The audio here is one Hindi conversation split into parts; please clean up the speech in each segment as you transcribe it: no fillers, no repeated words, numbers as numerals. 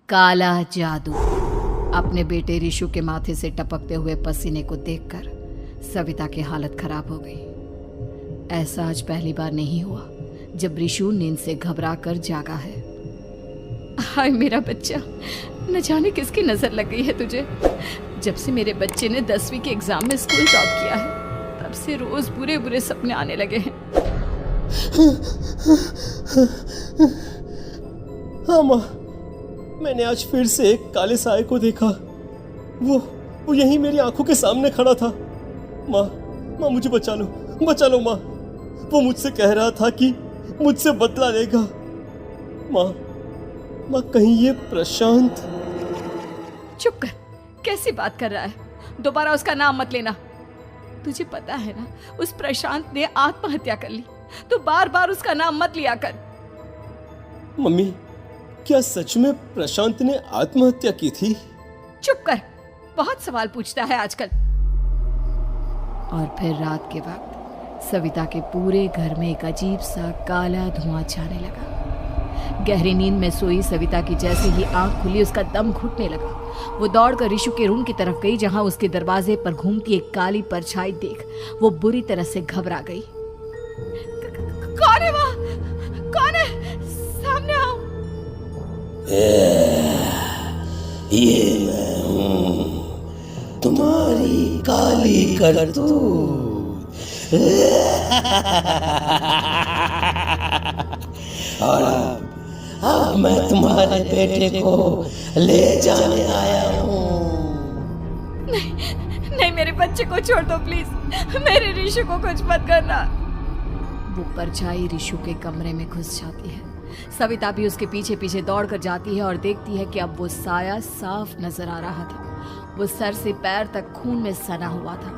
काला जादू। अपने बेटे रिशु के माथे से टपकते हुए पसीने को देखकर सविता की हालत खराब हो गई। ऐसा आज पहली बार नहीं हुआ जब रिशु नींद से घबराकर जागा है। हाय मेरा बच्चा, न जाने किसकी नजर लग गई है तुझे। जब से मेरे बच्चे ने 10वीं के एग्जाम में स्कूल टॉप किया है तब से रोज बुरे बुरे सपने आने लगे हैं। हाँ माँ, मैंने आज फिर से एक काले साए को देखा। वो यहीं मेरी आंखों के सामने खड़ा था। माँ मुझे बचा लो माँ। वो मुझसे कह रहा था कि मुझसे बदला लेगा। माँ कहीं ये प्रशांत। चुप कर, कैसी बात कर रहा है? दोबारा उसका नाम मत लेना। तुझे पता है ना, उस प्रशांत ने आत्महत्या कर ली, तो बार बार उसका नाम मत लिया कर। मम्मी, क्या सच में प्रशांत ने आत्महत्या की थी? चुप कर, बहुत सवाल पूछता है आजकल। और फिर रात के वक्त सविता के पूरे घर में एक अजीब सा काला धुआं छाने लगा। गहरी नींद में सोई सविता की जैसे ही आंख खुली उसका दम घुटने लगा। वो दौड़कर रिशु के रूम की तरफ गई जहां उसके दरवाजे पर घूमती एक काली परछाई देख वो बुरी तरह से घबरा गई। कौन है वहाँ? कौन है? सामने आओ। ये मैं हूँ, तुम्हारी काली करतूत। और अब मैं तुम्हारे बेटे को ले जाने आया हूँ। नहीं, मेरे बच्चे को छोड़ दो प्लीज। मेरे रिशु को कुछ मत करना। वो परछाई रिशु के कमरे में घुस जाती है। सविता भी उसके पीछे पीछे दौड़कर जाती है और देखती है कि अब वो साया साफ नजर आ रहा था। वो सर से पैर तक खून में सना हुआ था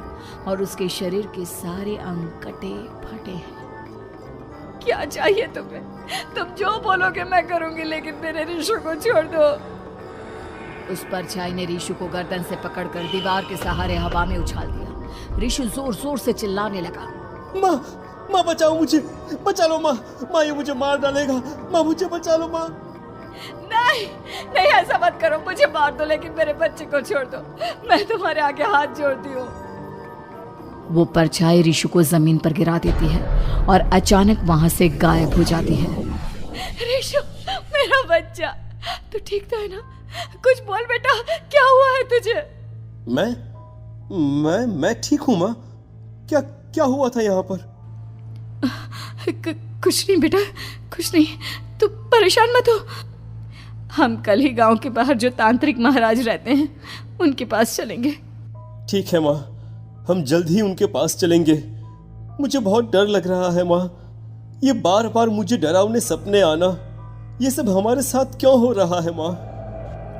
और उसके शरीर के सारे अंग कटे फटे हैं। क्या चाहिए तुम्हें? तुम जो बोलोगे मैं करूंगी, लेकिन मेरे रिशु को छोड़ दो। उस परछाई ने रिशु को गर्दन से पकड़कर दीवार के सहारे हवा में उछाल दिया। रिशु जोर जोर से चिल्लाने लगा। माँ बचाओ मुझे, बचा लो माँ, ये मुझे मार डालेगा। माँ मुझे बचा लो माँ। नहीं ऐसा मत करो, मुझे मार दो लेकिन मेरे बच्चे को छोड़ दो। मैं तुम्हारे आगे हाथ जोड़ती हूँ। वो परछाई रिशु को जमीन पर गिरा देती है और अचानक वहां से गायब हो जाती है। रिशु, मेरा बच्चा, तू ठीक तो है ना? कुछ बोल बेटा, क्या हुआ है तुझे? मैं ठीक हूँ माँ। क्या हुआ था यहाँ पर? कुछ नहीं बेटा, कुछ नहीं। तू परेशान मत हो। हम कल ही गांव के बाहर जो तांत्रिक महाराज रहते हैं उनके पास चलेंगे। ठीक है माँ, हम जल्द ही उनके पास चलेंगे। मुझे बहुत डर लग रहा है माँ। ये बार बार मुझे डरावने सपने आना, ये सब हमारे साथ क्यों हो रहा है माँ?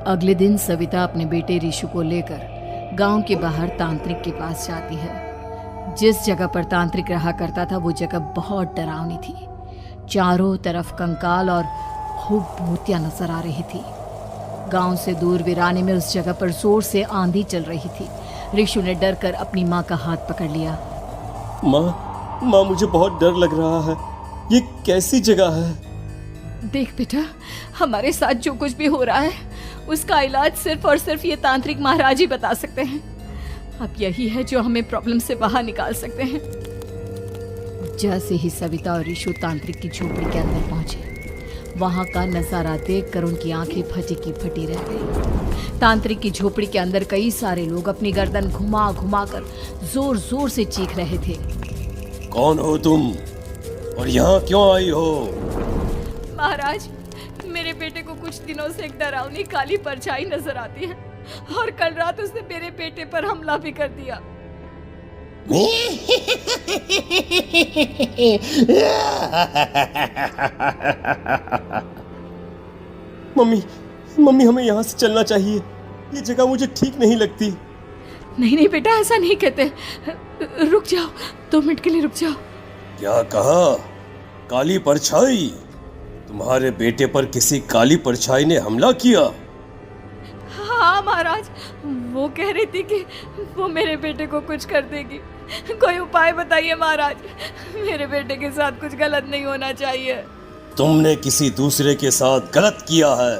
अगले दिन सविता अपने बेटे रिशु को लेकर गांव के बाहर तांत्रिक के पास जाती है। जिस जगह पर तांत्रिक रहा करता था वो जगह बहुत डरावनी थी। चारों तरफ कंकाल और खूब भूतियां नजर आ रही थी। गांव से दूर वीराने में उस जगह पर जोर से आंधी चल रही थी। रिशु ने डर कर अपनी माँ का हाथ पकड़ लिया। माँ मुझे बहुत डर लग रहा है। ये कैसी जगह है? देख बेटा, हमारे साथ जो कुछ भी हो रहा है उसका इलाज सिर्फ और सिर्फ ये तांत्रिक महाराज ही बता सकते हैं। अब यही है जो हमें प्रॉब्लम से बाहर निकाल सकते हैं। जैसे ही सविता और रिशु तांत्रिक की झोपड़ी के अंदर पहुंचे, वहां का नजारा देखकर उनकी आंखें फटी की फटी रह गई। तांत्रिक की झोपड़ी के अंदर कई सारे लोग अपनी गर्दन घुमा घुमा कर जोर जोर से चीख रहे थे। कौन हो तुम और यहाँ क्यों आई हो? महाराज, मेरे बेटे को कुछ दिनों से एक डरावनी काली परछाई नजर आती है और कल रात उसने मेरे बेटे पर हमला भी कर दिया। मम्मी हमें यहाँ से चलना चाहिए। ये जगह मुझे ठीक नहीं लगती। नहीं बेटा, ऐसा नहीं कहते। रुक जाओ, 2 मिनट के लिए रुक जाओ। क्या कहा? काली परछाई? तुम्हारे बेटे पर किसी काली परछाई ने हमला किया? हाँ महाराज, वो कह रही थी कि वो मेरे बेटे को कुछ कर देगी। कोई उपाय बताइए महाराज, मेरे बेटे के साथ कुछ गलत नहीं होना चाहिए। तुमने किसी दूसरे के साथ गलत किया है।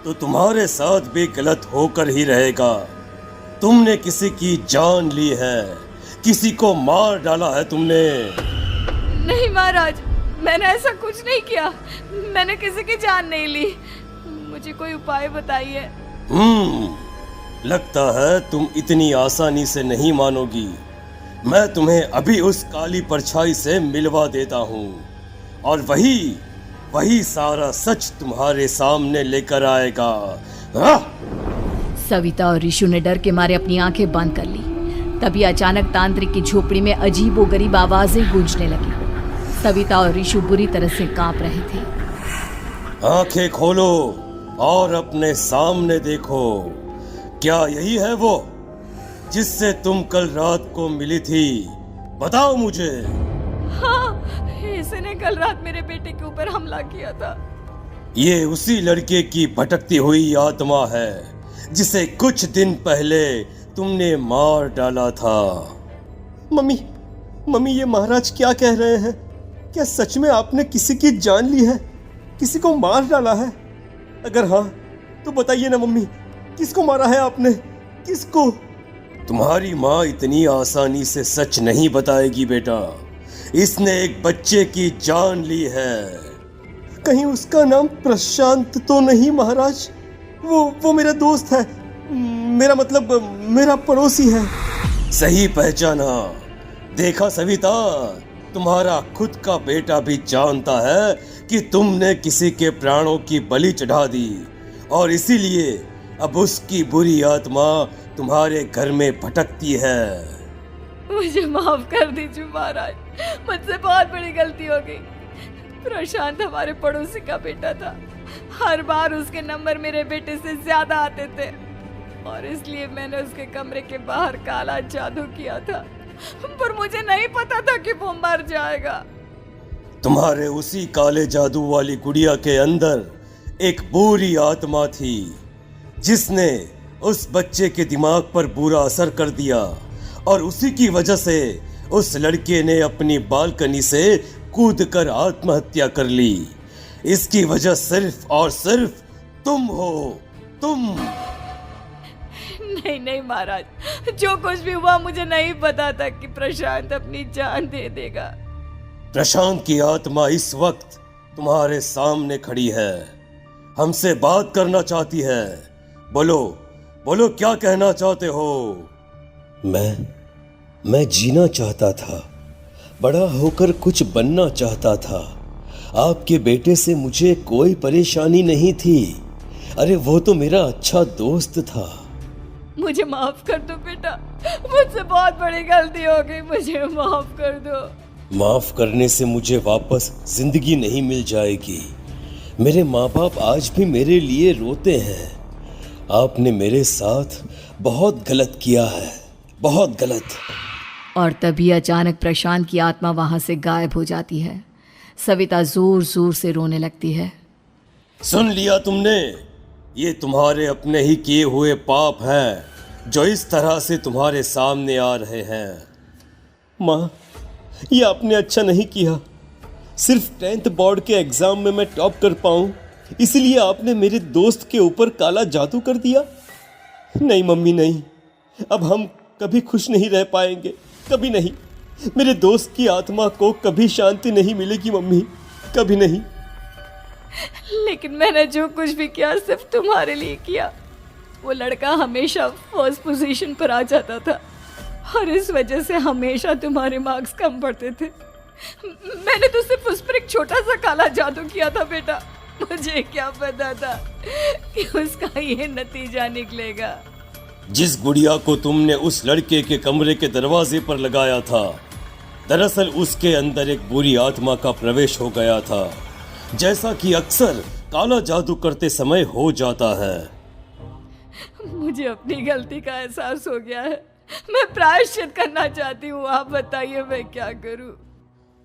तो तुम्हारे साथ भी गलत होकर ही रहेगा। तुमने किसी की जान ली है, किसी को मार डाला है तुमने। नहीं महाराज, मैंने ऐसा कुछ नहीं किया। मैंने किसी की जान नहीं ली। मुझे कोई उपाय बताइए। लगता है तुम इतनी आसानी से नहीं मानोगी। मैं तुम्हें अभी उस काली परछाई से मिलवा देता हूँ और वही सारा सच तुम्हारे सामने लेकर आएगा। सविता और ऋषु ने डर के मारे अपनी आंखें बंद कर ली। तभी अचानक तांत्रिक की झोपड़ी में अजीबोगरीब आवाजें गूंजने लगी। सविता और ऋषु बुरी तरह से कांप रहे थे। आंखें खोलो और अपने सामने देखो। क्या यही है वो जिससे तुम कल रात को मिली थी? बताओ मुझे। हाँ, इसने कल रात मेरे बेटे के ऊपर हमला किया था। ये उसी लड़के की भटकती हुई आत्मा है जिसे कुछ दिन पहले तुमने मार डाला था। मम्मी, ये महाराज क्या कह रहे हैं? क्या सच में आपने किसी की जान ली है, किसी को मार डाला है? अगर हाँ तो बताइए ना मम्मी, किसको मारा है आपने? किसको? तुम्हारी माँ इतनी आसानी से सच नहीं बताएगी बेटा। इसने एक बच्चे की जान ली है। कहीं उसका नाम प्रशांत तो नहीं महाराज? वो मेरा दोस्त है, मेरा पड़ोसी है। सही पहचाना। देखा सविता, तुम्हारा खुद का बेटा भी जानता है कि तुमने किसी के प्राणों की बलि चढ़ा दी और इसीलिए अब उसकी बुरी आत्मा तुम्हारे घर में भटकती है। मुझे माफ कर दीजिए महाराज, मुझसे बहुत बड़ी गलती हो गई। प्रशांत हमारे पड़ोसी का बेटा था। हर बार उसके नंबर मेरे बेटे से ज्यादा आते थे और इसलिए मैंने उसके कमरे के बाहर काला जादू किया था, पर मुझे नहीं पता था कि वो मर जाएगा। तुम्हारे उसी काले जादू वाली गुड़िया के अंदर एक बुरी आत्मा थी जिसने उस बच्चे के दिमाग पर बुरा असर कर दिया और उसी की वजह से उस लड़के ने अपनी बालकनी से कूदकर आत्महत्या कर ली। इसकी वजह सिर्फ और सिर्फ तुम हो, तुम। नहीं महाराज, जो कुछ भी हुआ मुझे नहीं पता था कि प्रशांत अपनी जान दे देगा। प्रशांत की आत्मा इस वक्त तुम्हारे सामने खड़ी है, हमसे बात करना चाहती है। बोलो क्या कहना चाहते हो? मैं जीना चाहता था, बड़ा होकर कुछ बनना चाहता था। आपके बेटे से मुझे कोई परेशानी नहीं थी। अरे वो तो मेरा अच्छा दोस्त था। मुझे माफ कर दो बेटा, मुझसे बहुत बड़ी गलती हो गई, मुझे माफ कर दो। माफ करने से मुझे वापस जिंदगी नहीं मिल जाएगी। मेरे माँ बाप आज भी मेरे लिए रोते हैं। आपने मेरे साथ बहुत गलत किया है, बहुत गलत। और तभी अचानक प्रशांत की आत्मा वहां से गायब हो जाती है। सविता जोर जोर से रोने लगती है। सुन लिया तुमने? ये तुम्हारे अपने ही किए हुए पाप हैं जो इस तरह से तुम्हारे सामने आ रहे हैं। माँ, ये आपने अच्छा नहीं किया। सिर्फ 10th बोर्ड के एग्जाम में मैं टॉप कर पाऊं, इसलिए आपने मेरे दोस्त के ऊपर काला जादू कर दिया। नहीं मम्मी, नहीं, अब हम कभी खुश नहीं रह पाएंगे, कभी नहीं। मेरे दोस्त की आत्मा को कभी शांति नहीं मिलेगी मम्मी, कभी नहीं। लेकिन मैंने जो कुछ भी किया सिर्फ तुम्हारे लिए किया। वो लड़का हमेशा फर्स्ट पोजीशन पर आ जाता था और इस वजह से हमेशा तुम्हारे मार्क्स कम पड़ते थे। मैंने तो सिर्फ उस पर एक छोटा सा काला जादू किया था बेटा। मुझे क्या पता था कि उसका ये नतीजा निकलेगा। जिस गुड़िया को तुमने उस लड़के के कमरे के दरवाजे पर लगाया था, दरअसल उसके अंदर एक बुरी आत्मा का प्रवेश हो गया था, जैसा कि अक्सर काला जादू करते समय हो जाता है। मुझे अपनी गलती का एहसास हो गया है। मैं प्रायश्चित करना चाहती हूँ। आप बताइए मैं क्या करूँ?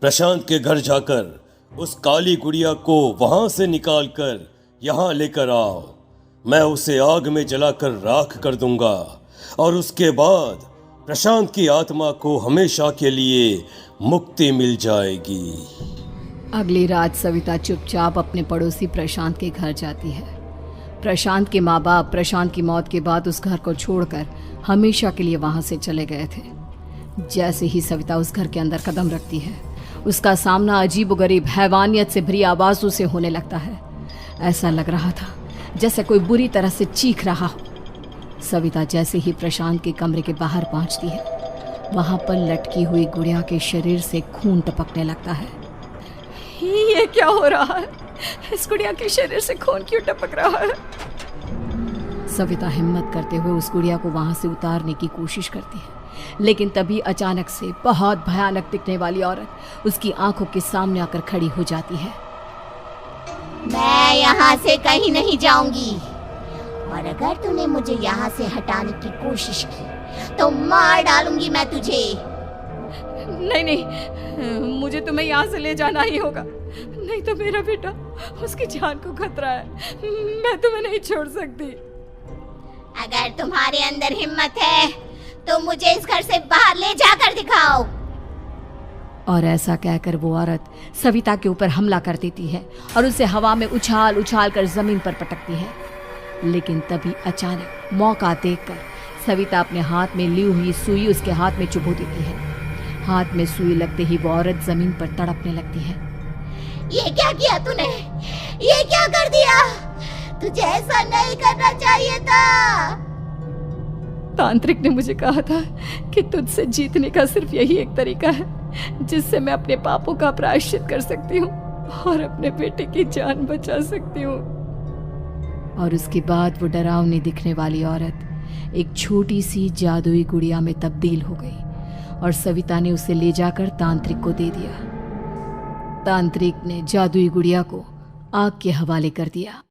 प्रशांत के घर जाकर उस काली गुड़िया को वहां से निकालकर यहाँ लेकर आओ। मैं उसे आग में जलाकर राख कर दूंगा और उसके बाद प्रशांत की आत्मा को हमेशा के लिए मुक्ति मिल जाएगी। अगली रात सविता चुपचाप अपने पड़ोसी प्रशांत के घर जाती है। प्रशांत के माँ बाप प्रशांत की मौत के बाद उस घर को छोड़कर हमेशा के लिए वहां से चले गए थे। जैसे ही सविता उस घर के अंदर कदम रखती है, उसका सामना अजीबोगरीब हैवानियत से भरी आवाजों से होने लगता है। ऐसा लग रहा था जैसे कोई बुरी तरह से चीख रहा हो। सविता जैसे ही प्रशांत के कमरे के बाहर पहुंचती है, वहां पर लटकी हुई गुड़िया के शरीर से खून टपकने लगता है। ये क्या हो रहा है? इस गुड़िया के शरीर से खून क्यों टपक रहा है? सविता हिम्मत करते हुए उस गुड़िया को वहां से उतारने की कोशिश करती है, लेकिन तभी अचानक से बहुत भयानक दिखने वाली औरत उसकी आंखों के सामने आकर खड़ी हो जाती है। मैं यहाँ से कहीं नहीं जाऊंगी, और अगर तूने मुझे यहाँ से हटाने की कोशिश की तो मार डालूंगी मैं तुझे। नहीं नहीं, मुझे तुम्हें यहाँ से ले जाना ही होगा, नहीं तो मेरा बेटा, उसकी जान को खतरा है। मैं तुम्हें नहीं छोड़ सकती। अगर तुम्हारे अंदर हिम्मत है तो मुझे इस घर से बाहर ले जाकर दिखाओ। और ऐसा कहकर वो औरत सविता के ऊपर हमला कर देती है और उसे हवा में उछाल उछाल कर जमीन पर पटकती है। लेकिन तभी अचानक मौका देखकर सविता अपने हाथ में ली हुई सुई उसके हाथ में चुभो देती है। हाथ में सुई लगते ही वो औरत जमीन पर तड़पने लगती है। ये क्या किया तूने? ये क्या कर दिया? तुझे ऐसा नहीं करना चाहिए था। तांत्रिक ने मुझे कहा था कि तुझसे जीतने का सिर्फ यही एक तरीका है जिससे मैं अपने पापों का प्रायश्चित कर सकती हूँ और अपने बेटे की जान बचा सकती हूँ। और उसके बाद वो डरावनी दिखने वाली औरत एक छोटी सी जादुई गुड़िया में तब्दील हो गई और सविता ने उसे ले जाकर तांत्रिक को दे दिया। तांत्रिक ने जादुई गुड़िया को आग के हवाले कर दिया।